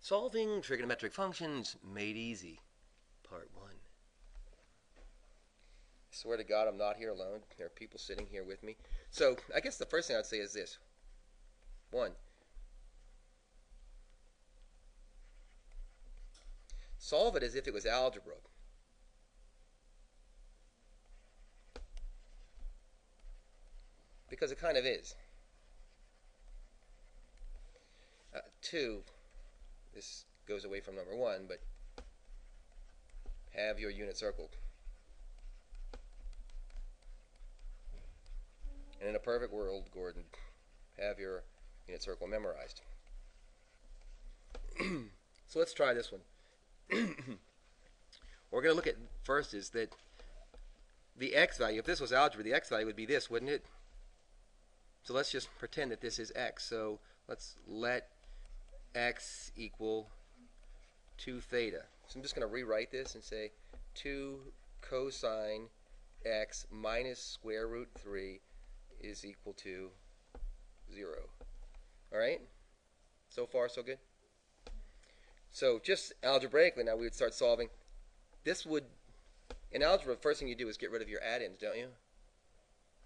Solving trigonometric functions made easy, part 1. I swear to God, I'm not here alone. There are people sitting here with me. So I guess the first thing I'd say is this. 1. Solve it as if it was algebra. Because it kind of is. 2. This goes away from number 1, but have your unit circled. And in a perfect world, Gordon, have your unit circle memorized. So let's try this one. What we're going to look at first is that the x value, if this was algebra, the x value would be this, wouldn't it? So let's just pretend that this is x. So let's let x equal 2 theta. So I'm just going to rewrite this and say 2 cosine x minus square root 3 is equal to 0. Alright? So far, so good? So just algebraically now we would start solving. This would, in algebra, the first thing you do is get rid of your add-ins, don't you?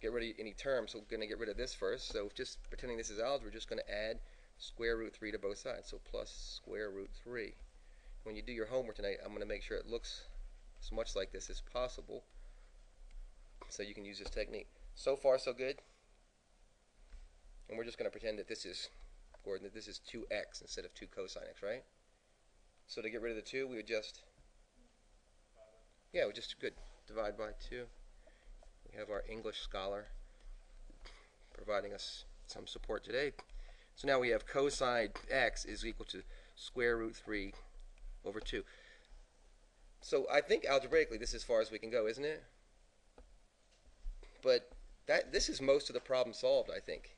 Get rid of any terms. So we're going to get rid of this first. So just pretending this is algebra, we're just going to add square root 3 to both sides. So plus square root 3. When you do your homework tonight, I'm going to make sure it looks as much like this as possible so you can use this technique. So far, so good? And we're just going to pretend that this is, Gordon, that this is 2x instead of 2 cosine x, right? So to get rid of the 2, we would just, we just, good, divide by 2. We have our English scholar providing us some support today. So now we have cosine x is equal to square root 3 over 2. So I think algebraically this is as far as we can go, isn't it? But this is most of the problem solved, I think.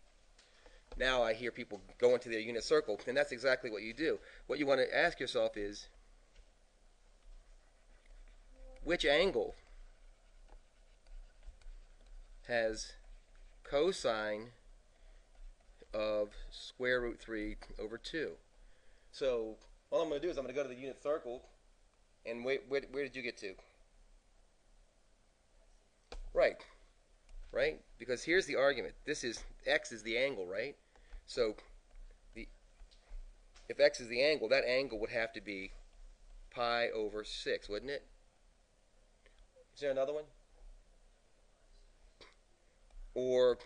Now I hear people go into their unit circle, and that's exactly what you do. What you want to ask yourself is, which angle has cosine of square root 3 over 2? So all I'm going to do is I'm going to go to the unit circle, and where did you get to? Right. Right? Because here's the argument. This is, x is the angle, right? So if x is the angle, that angle would have to be pi over 6, wouldn't it? Is there another one? Or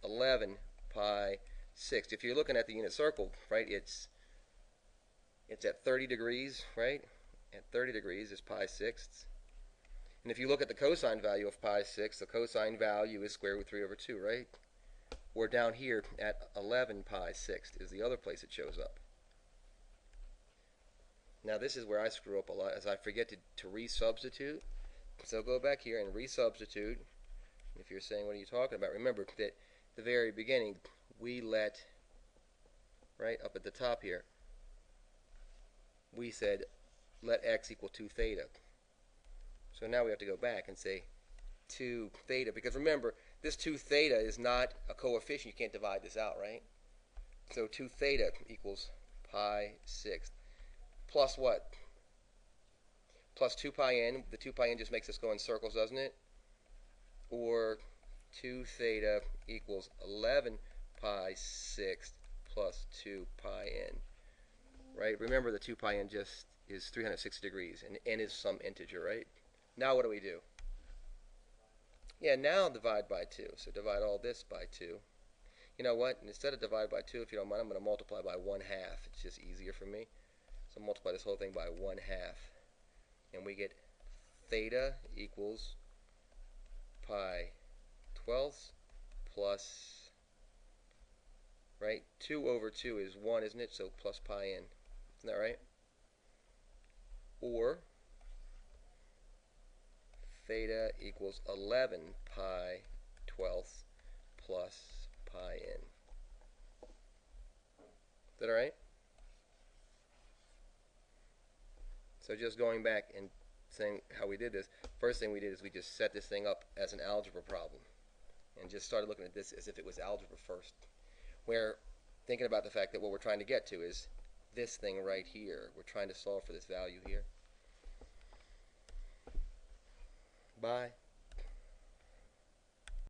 11 pi 6. If you're looking at the unit circle, right, it's at 30 degrees, right? At 30 degrees is pi sixths. And if you look at the cosine value of pi 6, the cosine value is square root 3 over 2, right? Or down here at 11 pi sixths is the other place it shows up. Now this is where I screw up a lot, as I forget to resubstitute. So go back here and resubstitute. If you're saying, what are you talking about? Remember that at the very beginning, we let, right up at the top here, we said let x equal 2 theta. So now we have to go back and say 2 theta, because remember, this 2 theta is not a coefficient. You can't divide this out, right? So 2 theta equals pi sixth. Plus what? Plus 2 pi n. The 2 pi n just makes us go in circles, doesn't it? Or 2 theta equals 11 pi sixth plus 2 pi n. Right? Remember the 2 pi n just is 360 degrees, and n is some integer, right? Now what do we do? Yeah, now divide by 2. So divide all this by 2. You know what? Instead of divide by 2, if you don't mind, I'm going to multiply by 1/2. It's just easier for me. So multiply this whole thing by 1/2. And we get theta equals pi 12ths plus, right? 2 over 2 is 1, isn't it? So plus pi n. Isn't that right? Or theta equals 11 pi 12ths plus pi n. Is that all right? So just going back and saying how we did this, first thing we did is we just set this thing up as an algebra problem and just started looking at this as if it was algebra first. Where thinking about the fact that what we're trying to get to is this thing right here. We're trying to solve for this value here. Bye.